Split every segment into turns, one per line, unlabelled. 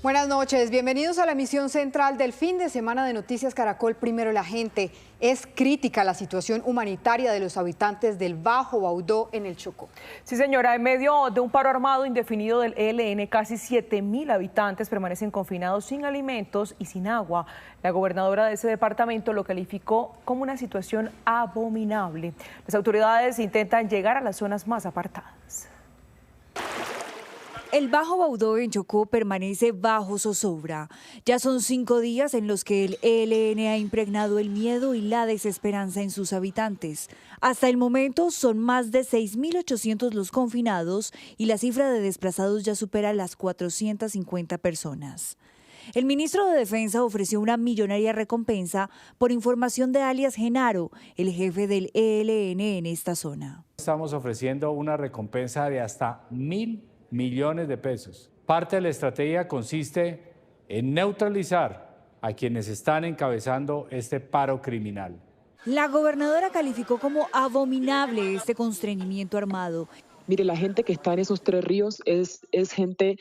Buenas noches, bienvenidos a la emisión central del fin de semana de Noticias Caracol. Primero la gente. Es crítica la situación humanitaria de los habitantes del Bajo Baudó en el Chocó.
Sí, señora, en medio de un paro armado indefinido del ELN, casi 7.000 habitantes permanecen confinados sin alimentos y sin agua. La gobernadora de ese departamento lo calificó como una situación abominable. Las autoridades intentan llegar a las zonas más apartadas.
El Bajo Baudó en Chocó permanece bajo zozobra. Ya son 5 días en los que el ELN ha impregnado el miedo y la desesperanza en sus habitantes. Hasta el momento son más de 6.800 los confinados y la cifra de desplazados ya supera las 450 personas. El ministro de Defensa ofreció una millonaria recompensa por información de alias Genaro, el jefe del ELN en esta zona.
Estamos ofreciendo una recompensa de hasta 1.000 millones de pesos. Parte de la estrategia consiste en neutralizar a quienes están encabezando este paro criminal.
La gobernadora calificó como abominable este constreñimiento armado.
Mire, la gente que está en esos 3 ríos es gente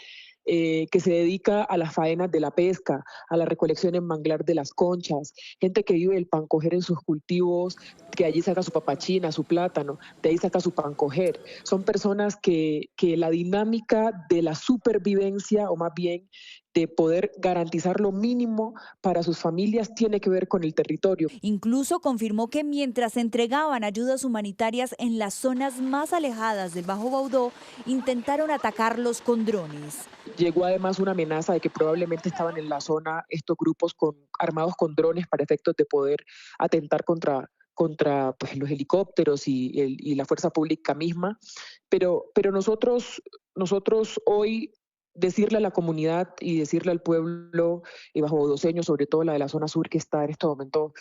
que se dedica a las faenas de la pesca, a la recolección en manglar de las conchas, gente que vive el pan coger en sus cultivos, que allí saca su papachina, su plátano, de ahí saca su pan coger. Son personas que la dinámica de la supervivencia, o más bien de poder garantizar lo mínimo para sus familias, tiene que ver con el territorio.
Incluso confirmó que mientras entregaban ayudas humanitarias en las zonas más alejadas del Bajo Baudó, intentaron atacarlos con drones.
Llegó además una amenaza de que probablemente estaban en la zona estos grupos armados con drones para efectos de poder atentar contra pues, los helicópteros y la fuerza pública misma. Pero nosotros hoy decirle a la comunidad y decirle al pueblo bajobaudoseño, sobre todo la de la zona sur que está en este momento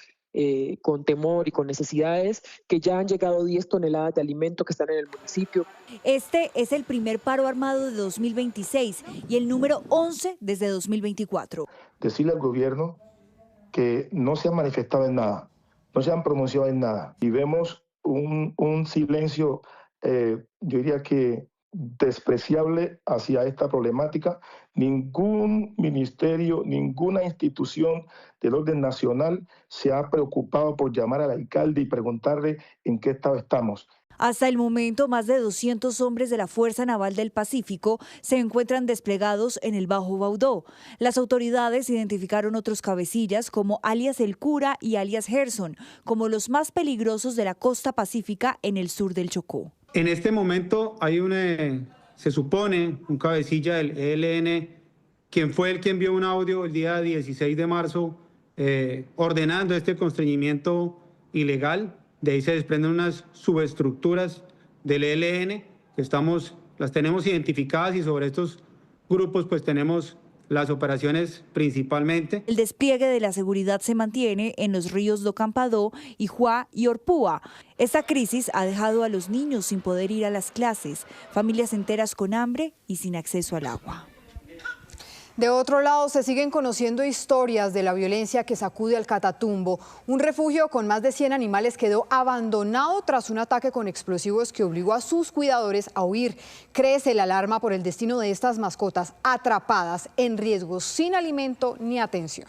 con temor y con necesidades, que ya han llegado 10 toneladas de alimentos que están en el municipio.
Este es el primer paro armado de 2026 y el número 11 desde 2024.
Decirle al gobierno que no se han manifestado en nada, no se han pronunciado en nada, y vemos un silencio, yo diría que despreciable hacia esta problemática. Ningún ministerio, ninguna institución del orden nacional se ha preocupado por llamar al alcalde y preguntarle en qué estado estamos.
Hasta el momento, más de 200 hombres de la Fuerza Naval del Pacífico se encuentran desplegados en el Bajo Baudó. Las autoridades identificaron otros cabecillas como alias El Cura y alias Gerson como los más peligrosos de la costa pacífica en el sur del Chocó.
En este momento hay se supone, un cabecilla del ELN, quien fue el que envió un audio el día 16 de marzo ordenando este constreñimiento ilegal. De ahí se desprenden unas subestructuras del ELN que las tenemos identificadas, y sobre estos grupos pues tenemos las operaciones principalmente.
El despliegue de la seguridad se mantiene en los ríos do Campadó, Ijuá y Orpúa. Esta crisis ha dejado a los niños sin poder ir a las clases, familias enteras con hambre y sin acceso al agua.
De otro lado, se siguen conociendo historias de la violencia que sacude al Catatumbo. Un refugio con más de 100 animales quedó abandonado tras un ataque con explosivos que obligó a sus cuidadores a huir. Crece la alarma por el destino de estas mascotas atrapadas en riesgo, sin alimento ni atención.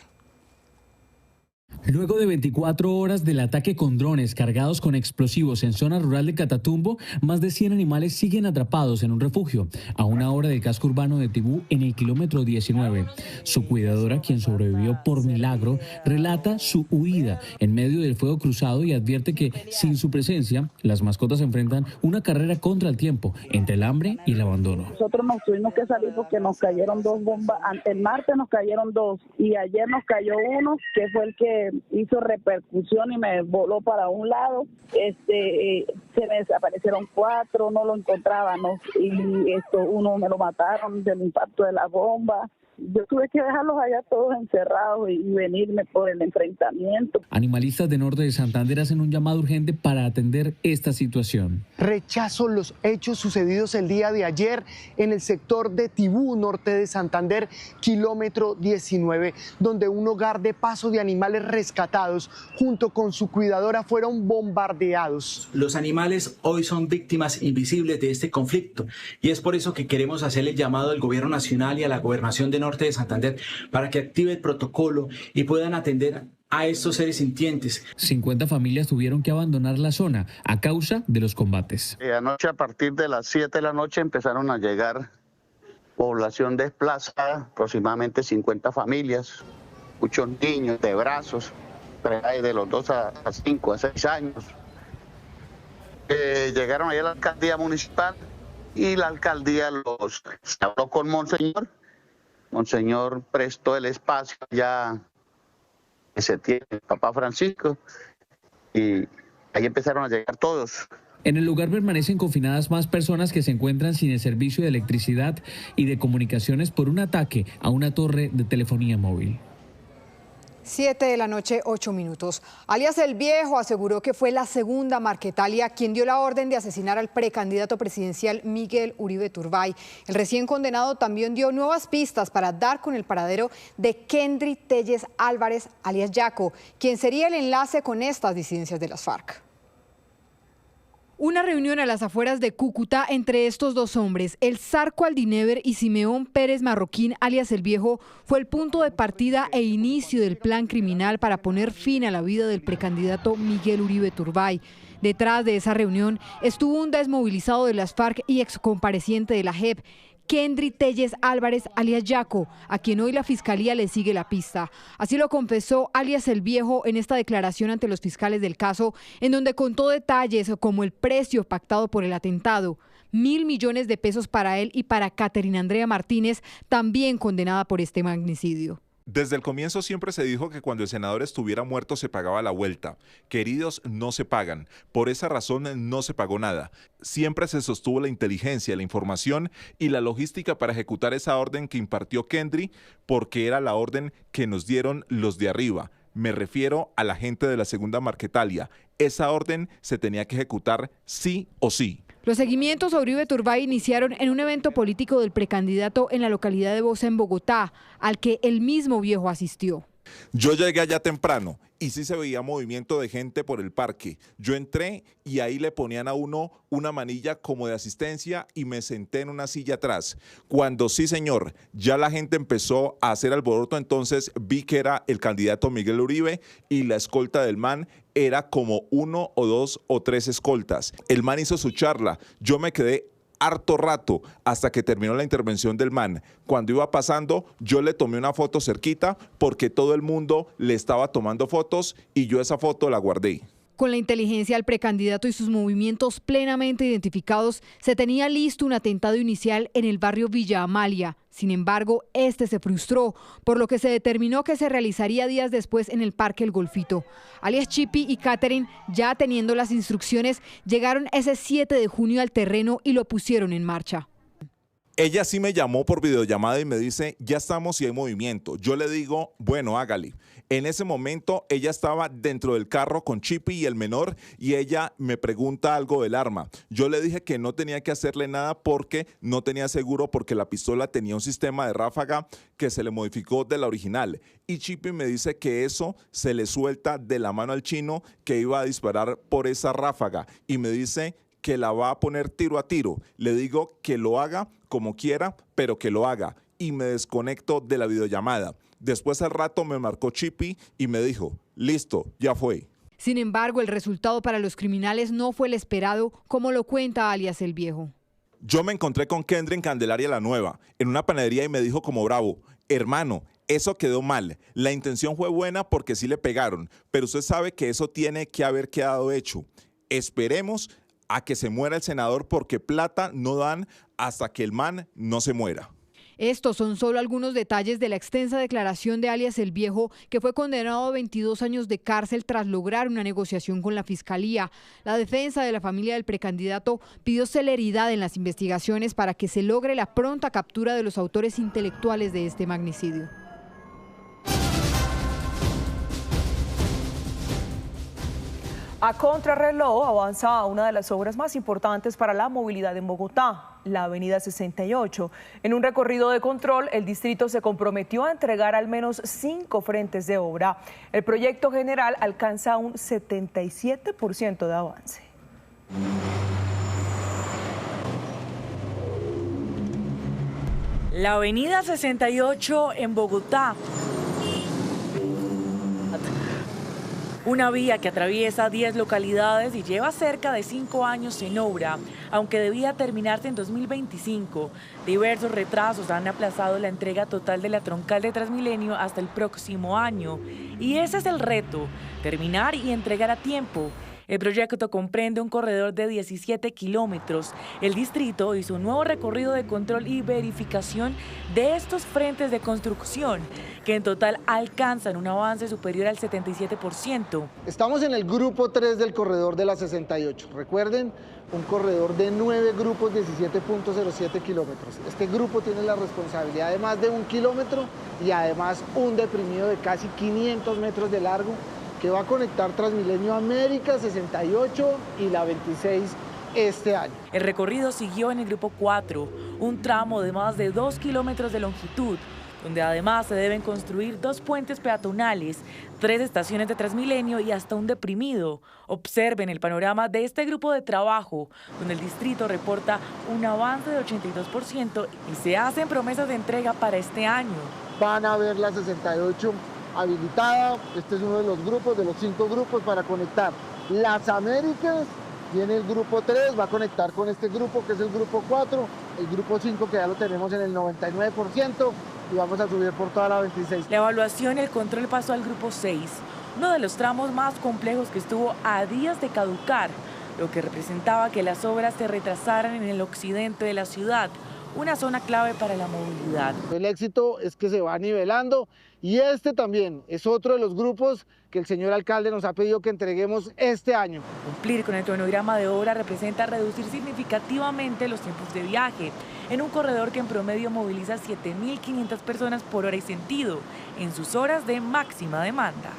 Luego de 24 horas del ataque con drones cargados con explosivos en zona rural de Catatumbo, más de 100 animales siguen atrapados en un refugio a una hora del casco urbano de Tibú, en el kilómetro 19. Su cuidadora, quien sobrevivió por milagro, relata su huida en medio del fuego cruzado y advierte que sin su presencia, las mascotas enfrentan una carrera contra el tiempo entre el hambre y el abandono.
Nosotros nos tuvimos que salir porque nos cayeron 2 bombas. El martes nos cayeron 2 y ayer nos cayó uno, que fue el que hizo repercusión y me voló para un lado. Se me desaparecieron 4, no lo encontrábamos, y uno me lo mataron del impacto de la bomba. Yo tuve que dejarlos allá todos encerrados y venirme por el enfrentamiento.
Animalistas de Norte de Santander hacen un llamado urgente para atender esta situación.
Rechazo los hechos sucedidos el día de ayer en el sector de Tibú, norte de Santander, kilómetro 19, donde un hogar de paso de animales rescatados junto con su cuidadora fueron bombardeados.
Los animales hoy son víctimas invisibles de este conflicto y es por eso que queremos hacerle el llamado al gobierno nacional y a la gobernación de Norte de Santander para que active el protocolo y puedan atender a estos seres sintientes.
50 familias tuvieron que abandonar la zona a causa de los combates.
Anoche a partir de las 7 de la noche empezaron a llegar población desplazada, aproximadamente 50 familias, muchos niños de brazos, de los 2 a 5 a 6 años. Llegaron ahí a la alcaldía municipal y la alcaldía se habló con Monseñor. Monseñor prestó el espacio ya que se tiene el Papa Francisco y ahí empezaron a llegar todos.
En el lugar permanecen confinadas más personas que se encuentran sin el servicio de electricidad y de comunicaciones por un ataque a una torre de telefonía móvil.
7 de la noche, 8 minutos. Alias El Viejo aseguró que fue la segunda Marquetalia quien dio la orden de asesinar al precandidato presidencial Miguel Uribe Turbay. El recién condenado también dio nuevas pistas para dar con el paradero de Kendry Telles Álvarez, alias Yaco, quien sería el enlace con estas disidencias de las FARC. Una reunión a las afueras de Cúcuta entre estos dos hombres, el Zarco Aldinever y Simeón Pérez Marroquín, alias El Viejo, fue el punto de partida e inicio del plan criminal para poner fin a la vida del precandidato Miguel Uribe Turbay. Detrás de esa reunión estuvo un desmovilizado de las FARC y excompareciente de la JEP, Kendry Telles Álvarez, alias Yaco, a quien hoy la Fiscalía le sigue la pista. Así lo confesó alias El Viejo en esta declaración ante los fiscales del caso, en donde contó detalles como el precio pactado por el atentado, 1.000 millones de pesos para él y para Caterina Andrea Martínez, también condenada por este magnicidio.
Desde el comienzo siempre se dijo que cuando el senador estuviera muerto se pagaba la vuelta. Queridos, no se pagan. Por esa razón no se pagó nada. Siempre se sostuvo la inteligencia, la información y la logística para ejecutar esa orden que impartió Kendry, porque era la orden que nos dieron los de arriba. Me refiero a la gente de la segunda Marquetalia. Esa orden se tenía que ejecutar sí o sí.
Los seguimientos a Uribe Turbay iniciaron en un evento político del precandidato en la localidad de Bosa, en Bogotá, al que el mismo Viejo asistió.
Yo llegué allá temprano y sí se veía movimiento de gente por el parque. Yo entré y ahí le ponían a uno una manilla como de asistencia y me senté en una silla atrás. Cuando sí, señor, ya la gente empezó a hacer alboroto, entonces vi que era el candidato Miguel Uribe y la escolta del man era como 1 o 2 o 3 escoltas. El man hizo su charla, yo me quedé harto rato hasta que terminó la intervención del man. Cuando iba pasando, yo le tomé una foto cerquita porque todo el mundo le estaba tomando fotos y yo esa foto la guardé.
Con la inteligencia del precandidato y sus movimientos plenamente identificados, se tenía listo un atentado inicial en el barrio Villa Amalia. Sin embargo, este se frustró, por lo que se determinó que se realizaría días después en el Parque El Golfito. Alias Chipi y Catherine, ya teniendo las instrucciones, llegaron ese 7 de junio al terreno y lo pusieron en marcha.
Ella sí me llamó por videollamada y me dice, ya estamos y hay movimiento. Yo le digo, bueno, hágale. En ese momento ella estaba dentro del carro con Chipi y el menor y ella me pregunta algo del arma. Yo le dije que no tenía que hacerle nada porque no tenía seguro, porque la pistola tenía un sistema de ráfaga que se le modificó de la original. Y Chipi me dice que eso se le suelta de la mano al chino que iba a disparar por esa ráfaga y me dice que la va a poner tiro a tiro. Le digo que lo haga como quiera, pero que lo haga. Y me desconecto de la videollamada. Después al rato me marcó Chipi y me dijo, listo, ya fue.
Sin embargo, el resultado para los criminales no fue el esperado, como lo cuenta alias El Viejo.
Yo me encontré con Kendry en Candelaria La Nueva, en una panadería y me dijo como bravo, hermano, eso quedó mal. La intención fue buena porque sí le pegaron, pero usted sabe que eso tiene que haber quedado hecho. Esperemos a que se muera el senador porque plata no dan hasta que el man no se muera.
Estos son solo algunos detalles de la extensa declaración de alias El Viejo, que fue condenado a 22 años de cárcel tras lograr una negociación con la Fiscalía. La defensa de la familia del precandidato pidió celeridad en las investigaciones para que se logre la pronta captura de los autores intelectuales de este magnicidio.
A contrarreloj avanza una de las obras más importantes para la movilidad en Bogotá, la Avenida 68. En un recorrido de control, el distrito se comprometió a entregar al menos 5 frentes de obra. El proyecto general alcanza un 77% de avance.
La Avenida 68 en Bogotá. Una vía que atraviesa 10 localidades y lleva cerca de 5 años en obra, aunque debía terminarse en 2025. Diversos retrasos han aplazado la entrega total de la troncal de Transmilenio hasta el próximo año. Y ese es el reto, terminar y entregar a tiempo. El proyecto comprende un corredor de 17 kilómetros. El distrito hizo un nuevo recorrido de control y verificación de estos frentes de construcción, que en total alcanzan un avance superior al 77%.
Estamos en el grupo 3 del corredor de la 68. Recuerden, un corredor de 9 grupos, 17.07 kilómetros. Este grupo tiene la responsabilidad de más de 1 kilómetro y además un deprimido de casi 500 metros de largo, que va a conectar Transmilenio América 68 y la 26 este año.
El recorrido siguió en el grupo 4, un tramo de más de 2 kilómetros de longitud, donde además se deben construir 2 puentes peatonales, 3 estaciones de Transmilenio y hasta un deprimido. Observen el panorama de este grupo de trabajo, donde el distrito reporta un avance de 82% y se hacen promesas de entrega para este año.
Van a ver la 68 habilitada. Este es uno de los grupos, de los 5 grupos para conectar las Américas. Viene el grupo 3, va a conectar con este grupo que es el grupo 4, el grupo 5 que ya lo tenemos en el 99% y vamos a subir por toda la 26.
La evaluación y el control pasó al grupo 6, uno de los tramos más complejos que estuvo a días de caducar, lo que representaba que las obras se retrasaran en el occidente de la ciudad, una zona clave para la movilidad.
El éxito es que se va nivelando y este también es otro de los grupos que el señor alcalde nos ha pedido que entreguemos este año.
Cumplir con el cronograma de obra representa reducir significativamente los tiempos de viaje en un corredor que en promedio moviliza 7.500 personas por hora y sentido en sus horas de máxima demanda.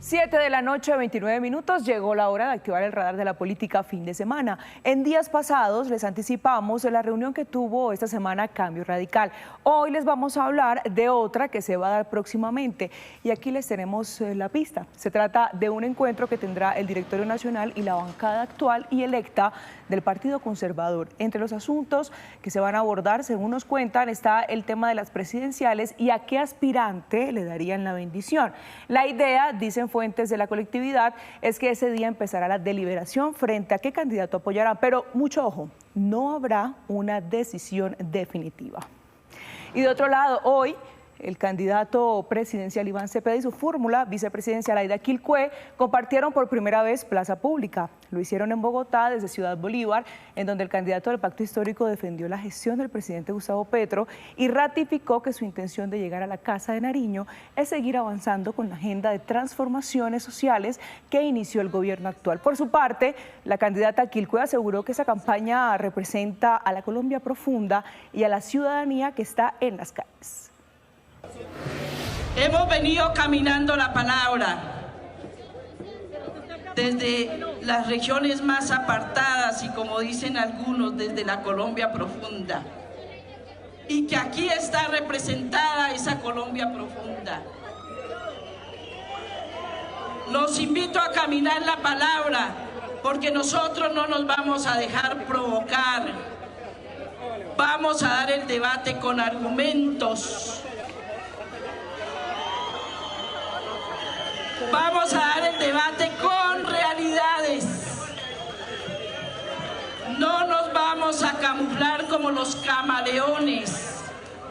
7 de la noche, 29 minutos, llegó la hora de activar el radar de la política fin de semana. En días pasados les anticipamos la reunión que tuvo esta semana Cambio Radical. Hoy les vamos a hablar de otra que se va a dar próximamente y aquí les tenemos la pista. Se trata de un encuentro que tendrá el Directorio Nacional y la bancada actual y electa del Partido Conservador. Entre los asuntos que se van a abordar, según nos cuentan, está el tema de las presidenciales y a qué aspirante le darían la bendición. La idea, dicen fuentes de la colectividad, es que ese día empezará la deliberación frente a qué candidato apoyarán, pero mucho ojo, no habrá una decisión definitiva. Y de otro lado, hoy el candidato presidencial Iván Cepeda y su fórmula vicepresidencial Aida Quilcue compartieron por primera vez plaza pública. Lo hicieron en Bogotá desde Ciudad Bolívar, en donde el candidato del Pacto Histórico defendió la gestión del presidente Gustavo Petro y ratificó que su intención de llegar a la Casa de Nariño es seguir avanzando con la agenda de transformaciones sociales que inició el gobierno actual. Por su parte, la candidata Quilcue aseguró que esa campaña representa a la Colombia profunda y a la ciudadanía que está en las calles.
Hemos venido caminando la palabra desde las regiones más apartadas y, como dicen algunos, desde la Colombia profunda. Y que aquí está representada esa Colombia profunda. Los invito a caminar la palabra porque nosotros no nos vamos a dejar provocar. Vamos a dar el debate con argumentos. Vamos a dar el debate con realidades. No nos vamos a camuflar como los camaleones,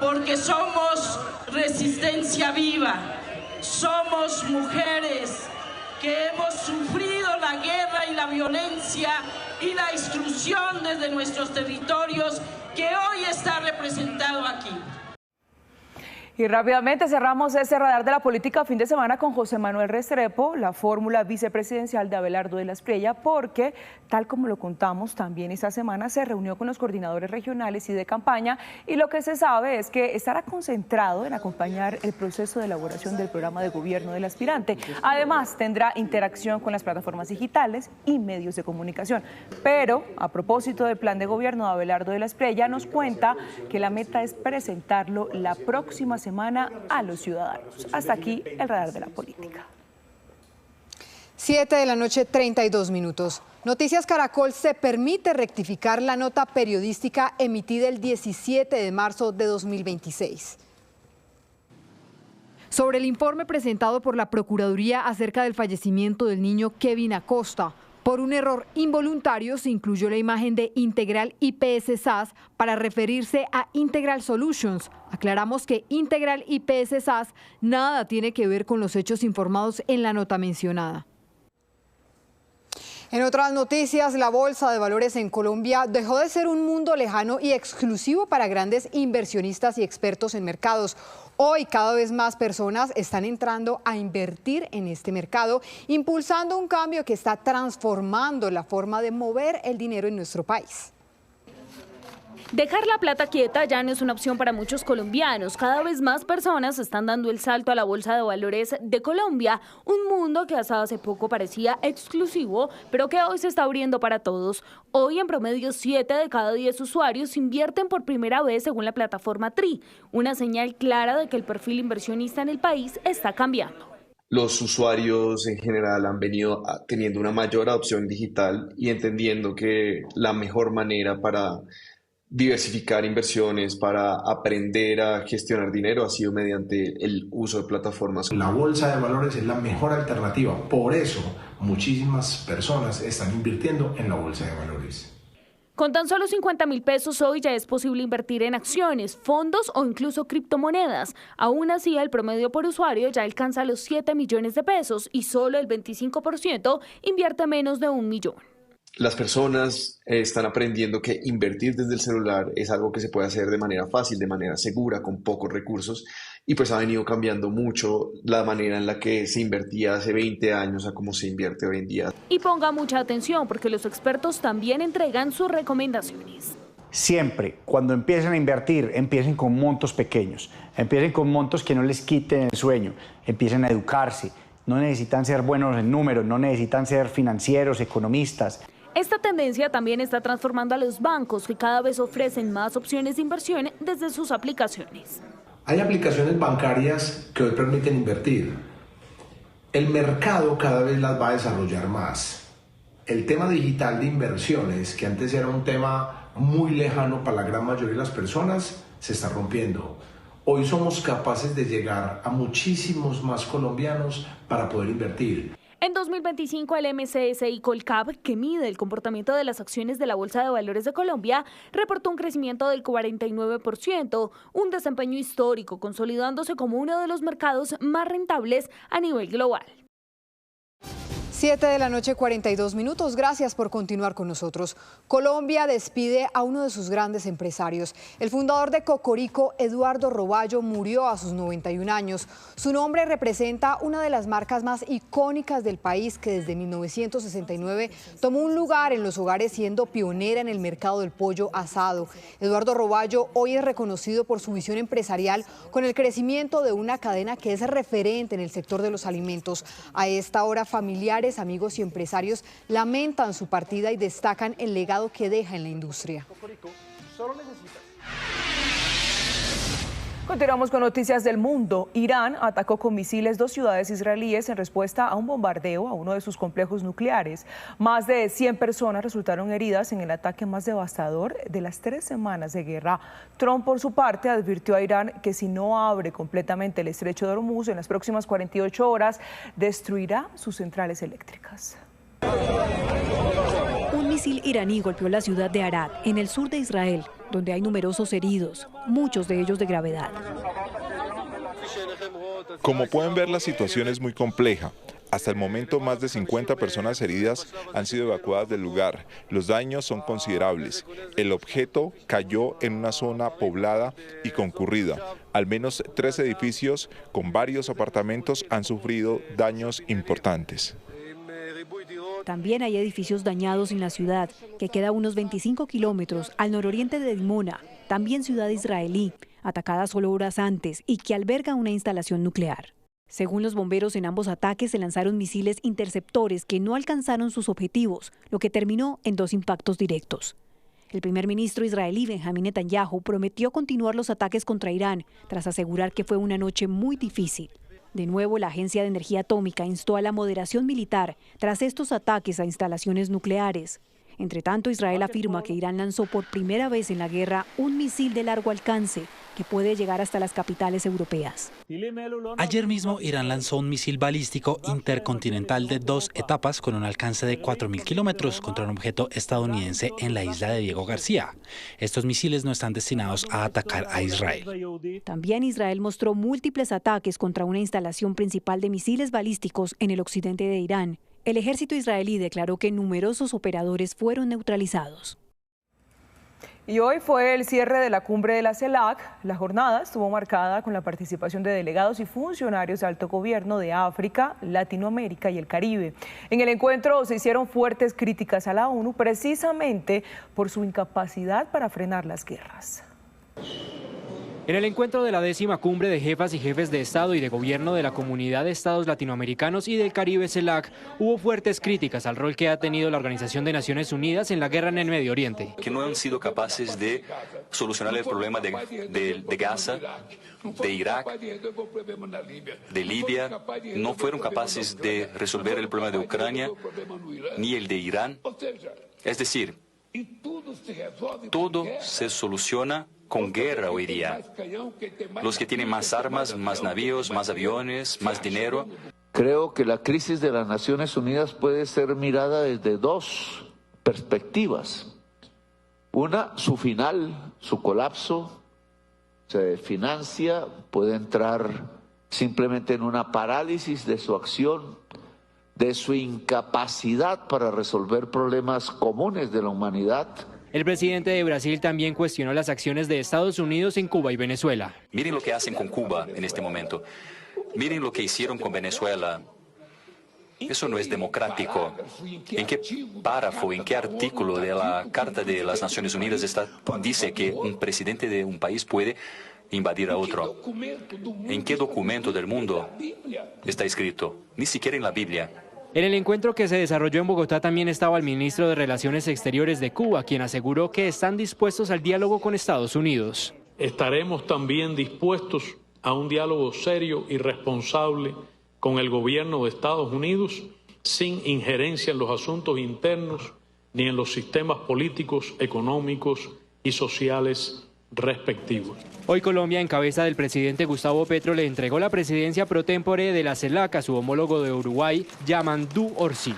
porque somos resistencia viva. Somos mujeres que hemos sufrido la guerra y la violencia y la destrucción desde nuestros territorios, que hoy está representado aquí.
Y rápidamente cerramos este radar de la política fin de semana con José Manuel Restrepo, la fórmula vicepresidencial de Abelardo de la Espriella, porque, tal como lo contamos, también esta semana se reunió con los coordinadores regionales y de campaña, y lo que se sabe es que estará concentrado en acompañar el proceso de elaboración del programa de gobierno del aspirante. Además, tendrá interacción con las plataformas digitales y medios de comunicación. Pero, a propósito del plan de gobierno de Abelardo de la Espriella, nos cuenta que la meta es presentarlo la próxima semana a los ciudadanos. Hasta aquí el radar de la política.
7:32 p.m. Noticias Caracol se permite rectificar la nota periodística emitida el 17 de marzo de 2026. Sobre el informe presentado por la Procuraduría acerca del fallecimiento del niño Kevin Acosta, por un error involuntario se incluyó la imagen de Integral IPS SAS para referirse a Integral Solutions. Aclaramos que Integral IPS SAS nada tiene que ver con los hechos informados en la nota mencionada. En otras noticias, la Bolsa de Valores en Colombia dejó de ser un mundo lejano y exclusivo para grandes inversionistas y expertos en mercados. Hoy cada vez más personas están entrando a invertir en este mercado, impulsando un cambio que está transformando la forma de mover el dinero en nuestro país.
Dejar la plata quieta ya no es una opción para muchos colombianos. Cada vez más personas están dando el salto a la Bolsa de Valores de Colombia, un mundo que hasta hace poco parecía exclusivo, pero que hoy se está abriendo para todos. Hoy, en promedio, 7 de cada 10 usuarios invierten por primera vez según la plataforma TRI, una señal clara de que el perfil inversionista en el país está cambiando.
Los usuarios en general han venido teniendo una mayor adopción digital y entendiendo que la mejor manera para diversificar inversiones, para aprender a gestionar dinero ha sido mediante el uso de plataformas.
La Bolsa de Valores es la mejor alternativa, por eso muchísimas personas están invirtiendo en la Bolsa de Valores.
Con tan solo 50.000 pesos hoy ya es posible invertir en acciones, fondos o incluso criptomonedas. Aún así, el promedio por usuario ya alcanza los 7 millones de pesos y solo el 25% invierte menos de 1 millón.
Las personas están aprendiendo que invertir desde el celular es algo que se puede hacer de manera fácil, de manera segura, con pocos recursos, y pues ha venido cambiando mucho la manera en la que se invertía hace 20 años a cómo se invierte hoy en día.
Y ponga mucha atención porque los expertos también entregan sus recomendaciones.
Siempre, cuando empiecen a invertir, empiecen con montos pequeños, empiecen con montos que no les quiten el sueño, empiecen a educarse, no necesitan ser buenos en números, no necesitan ser financieros, economistas.
Esta tendencia también está transformando a los bancos, que cada vez ofrecen más opciones de inversión desde sus aplicaciones.
Hay aplicaciones bancarias que hoy permiten invertir. El mercado cada vez las va a desarrollar más. El tema digital de inversiones, que antes era un tema muy lejano para la gran mayoría de las personas, se está rompiendo. Hoy somos capaces de llegar a muchísimos más colombianos para poder invertir.
En 2025, el MSCI Colcap, que mide el comportamiento de las acciones de la Bolsa de Valores de Colombia, reportó un crecimiento del 49%, un desempeño histórico, consolidándose como uno de los mercados más rentables a nivel global.
7:42 p.m. Gracias por continuar con nosotros. Colombia despide a uno de sus grandes empresarios. El fundador de Cocorico, Eduardo Roballo, murió a sus 91 años. Su nombre representa una de las marcas más icónicas del país, que desde 1969 tomó un lugar en los hogares, siendo pionera en el mercado del pollo asado. Eduardo Roballo hoy es reconocido por su visión empresarial, con el crecimiento de una cadena que es referente en el sector de los alimentos. A esta hora, familiares, amigos y empresarios lamentan su partida y destacan el legado que deja en la industria.
Continuamos con noticias del mundo. Irán atacó con misiles 2 ciudades israelíes en respuesta a un bombardeo a uno de sus complejos nucleares. Más de 100 personas resultaron heridas en el ataque más devastador de las 3 semanas de guerra. Trump, por su parte, advirtió a Irán que si no abre completamente el estrecho de Hormuz en las próximas 48 horas, destruirá sus centrales eléctricas.
Un misil iraní golpeó la ciudad de Arad, en el sur de Israel, donde hay numerosos heridos, muchos de ellos de gravedad.
Como pueden ver, la situación es muy compleja. Hasta el momento, más de 50 personas heridas han sido evacuadas del lugar. Los daños son considerables. El objeto cayó en una zona poblada y concurrida. Al menos 3 edificios con varios apartamentos han sufrido daños importantes.
También hay edificios dañados en la ciudad, que queda a unos 25 kilómetros al nororiente de Dimona, también ciudad israelí, atacada solo horas antes y que alberga una instalación nuclear. Según los bomberos, en ambos ataques se lanzaron misiles interceptores que no alcanzaron sus objetivos, lo que terminó en 2 impactos directos. El primer ministro israelí, Benjamín Netanyahu, prometió continuar los ataques contra Irán, tras asegurar que fue una noche muy difícil. De nuevo, la Agencia de Energía Atómica instó a la moderación militar tras estos ataques a instalaciones nucleares. Entre tanto, Israel afirma que Irán lanzó por primera vez en la guerra un misil de largo alcance que puede llegar hasta las capitales europeas.
Ayer mismo Irán lanzó un misil balístico intercontinental de 2 etapas con un alcance de 4.000 kilómetros contra un objeto estadounidense en la isla de Diego García. Estos misiles no están destinados a atacar a Israel.
También Israel mostró múltiples ataques contra una instalación principal de misiles balísticos en el occidente de Irán. El ejército israelí declaró que numerosos operadores fueron neutralizados.
Y hoy fue el cierre de la cumbre de la CELAC. La jornada estuvo marcada con la participación de delegados y funcionarios de alto gobierno de África, Latinoamérica y el Caribe. En el encuentro se hicieron fuertes críticas a la ONU precisamente por su incapacidad para frenar las guerras.
En el encuentro de la 10ª cumbre de jefas y jefes de Estado y de Gobierno de la Comunidad de Estados Latinoamericanos y del Caribe CELAC, hubo fuertes críticas al rol que ha tenido la Organización de Naciones Unidas en la guerra en el Medio Oriente.
Que no han sido capaces de solucionar el problema de Gaza, de Irak, de Libia, no fueron capaces de resolver el problema de Ucrania ni el de Irán. Es decir, todo se soluciona con guerra hoy día. Los que tienen más armas, más navíos, más aviones, más dinero.
Creo que la crisis de las Naciones Unidas puede ser mirada desde 2 perspectivas. Una, su final, su colapso, se financia, puede entrar simplemente en una parálisis de su acción, de su incapacidad para resolver problemas comunes de la humanidad.
El presidente de Brasil también cuestionó las acciones de Estados Unidos en Cuba y Venezuela.
Miren lo que hacen con Cuba en este momento. Miren lo que hicieron con Venezuela. Eso no es democrático. ¿En qué párrafo, en qué artículo de la Carta de las Naciones Unidas dice que un presidente de un país puede invadir a otro? ¿En qué documento del mundo está escrito? Ni siquiera en la Biblia.
En el encuentro que se desarrolló en Bogotá también estaba el ministro de Relaciones Exteriores de Cuba, quien aseguró que están dispuestos al diálogo con Estados Unidos.
Estaremos también dispuestos a un diálogo serio y responsable con el gobierno de Estados Unidos, sin injerencia en los asuntos internos ni en los sistemas políticos, económicos y sociales respectivos.
Hoy Colombia, en cabeza del presidente Gustavo Petro, le entregó la presidencia pro tempore de la CELAC a su homólogo de Uruguay, Yamandu Orsi.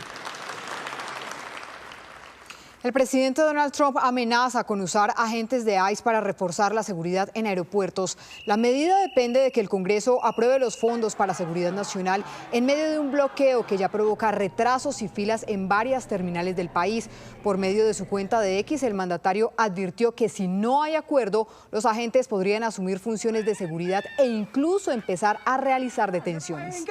El presidente Donald Trump amenaza con usar agentes de ICE para reforzar la seguridad en aeropuertos. La medida depende de que el Congreso apruebe los fondos para seguridad nacional en medio de un bloqueo que ya provoca retrasos y filas en varias terminales del país. Por medio de su cuenta de X, el mandatario advirtió que si no hay acuerdo, los agentes podrían asumir funciones de seguridad e incluso empezar a realizar detenciones.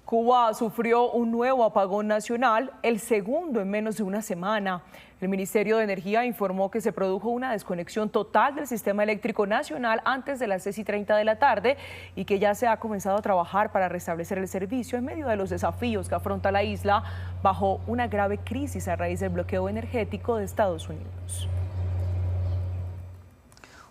Cuba sufrió un nuevo apagón nacional, el segundo en menos de una semana. El Ministerio de Energía informó que se produjo una desconexión total del sistema eléctrico nacional antes de las 6:30 de la tarde y que ya se ha comenzado a trabajar para restablecer el servicio en medio de los desafíos que afronta la isla bajo una grave crisis a raíz del bloqueo energético de Estados Unidos.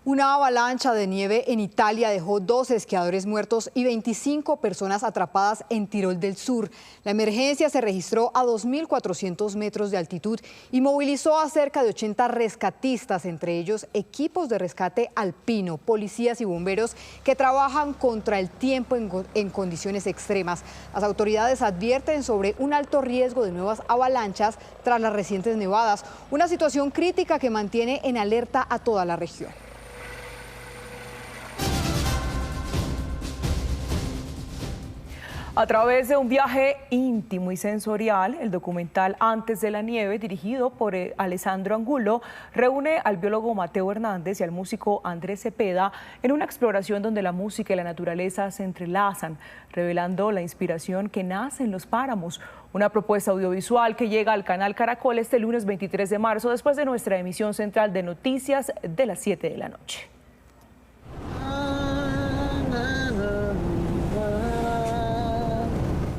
Una avalancha de nieve en Italia dejó 2 esquiadores muertos y 25 personas atrapadas en Tirol del Sur. La emergencia se registró a 2.400 metros de altitud y movilizó a cerca de 80 rescatistas, entre ellos equipos de rescate alpino, policías y bomberos que trabajan contra el tiempo en condiciones extremas. Las autoridades advierten sobre un alto riesgo de nuevas avalanchas tras las recientes nevadas, una situación crítica que mantiene en alerta a toda la región.
A través de un viaje íntimo y sensorial, el documental Antes de la Nieve, dirigido por Alessandro Angulo, reúne al biólogo Mateo Hernández y al músico Andrés Cepeda en una exploración donde la música y la naturaleza se entrelazan, revelando la inspiración que nace en los páramos. Una propuesta audiovisual que llega al canal Caracol este lunes 23 de marzo, después de nuestra emisión central de noticias de las 7 de la noche.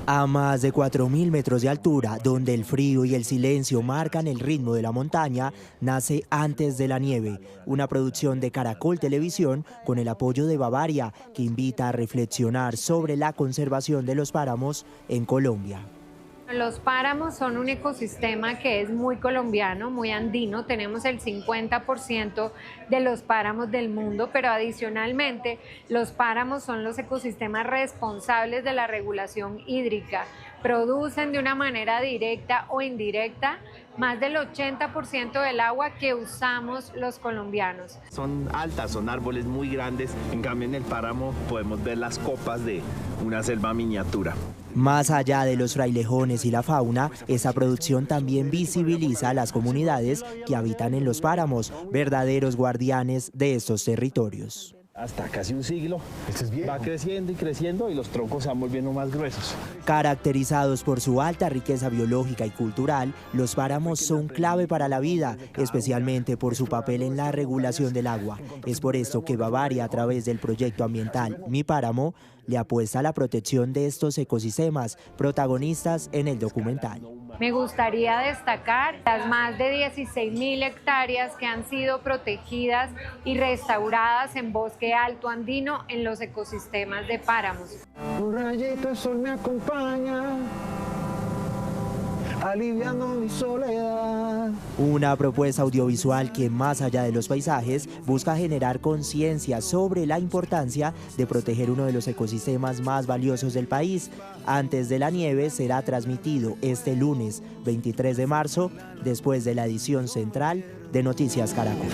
A más de 4.000 metros de altura, donde el frío y el silencio marcan el ritmo de la montaña, nace Antes de la Nieve, una producción de Caracol Televisión con el apoyo de Bavaria, que invita a reflexionar sobre la conservación de los páramos en Colombia.
Los páramos son un ecosistema que es muy colombiano, muy andino. Tenemos el 50% de los páramos del mundo, pero adicionalmente los páramos son los ecosistemas responsables de la regulación hídrica. Producen de una manera directa o indirecta más del 80% del agua que usamos los colombianos.
Son altas, son árboles muy grandes, en cambio en el páramo podemos ver las copas de una selva miniatura.
Más allá de los frailejones y la fauna, esa producción también visibiliza a las comunidades que habitan en los páramos, verdaderos guardianes de estos territorios.
Hasta casi un siglo, va creciendo y creciendo y los troncos se van volviendo más gruesos.
Caracterizados por su alta riqueza biológica y cultural, los páramos son clave para la vida, especialmente por su papel en la regulación del agua. Es por esto que Bavaria, a través del proyecto ambiental Mi Páramo, le apuesta a la protección de estos ecosistemas, protagonistas en el documental.
Me gustaría destacar las más de 16.000 hectáreas que han sido protegidas y restauradas en bosque alto andino en los ecosistemas de páramos.
Un rayito de sol me acompaña, aliviando mi soledad.
Una propuesta audiovisual que, más allá de los paisajes, busca generar conciencia sobre la importancia de proteger uno de los ecosistemas más valiosos del país. Antes de la Nieve será transmitido este lunes 23 de marzo, después de la edición central de Noticias Caracol.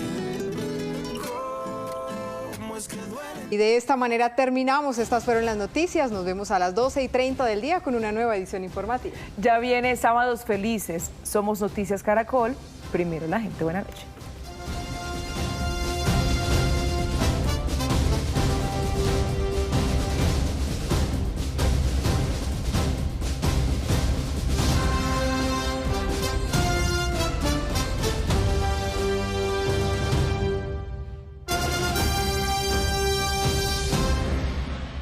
Y de esta manera terminamos. Estas fueron las noticias. Nos vemos a las 12:30 del día con una nueva edición informativa.
Ya viene Sábados Felices. Somos Noticias Caracol. Primero la gente. Buenas noches.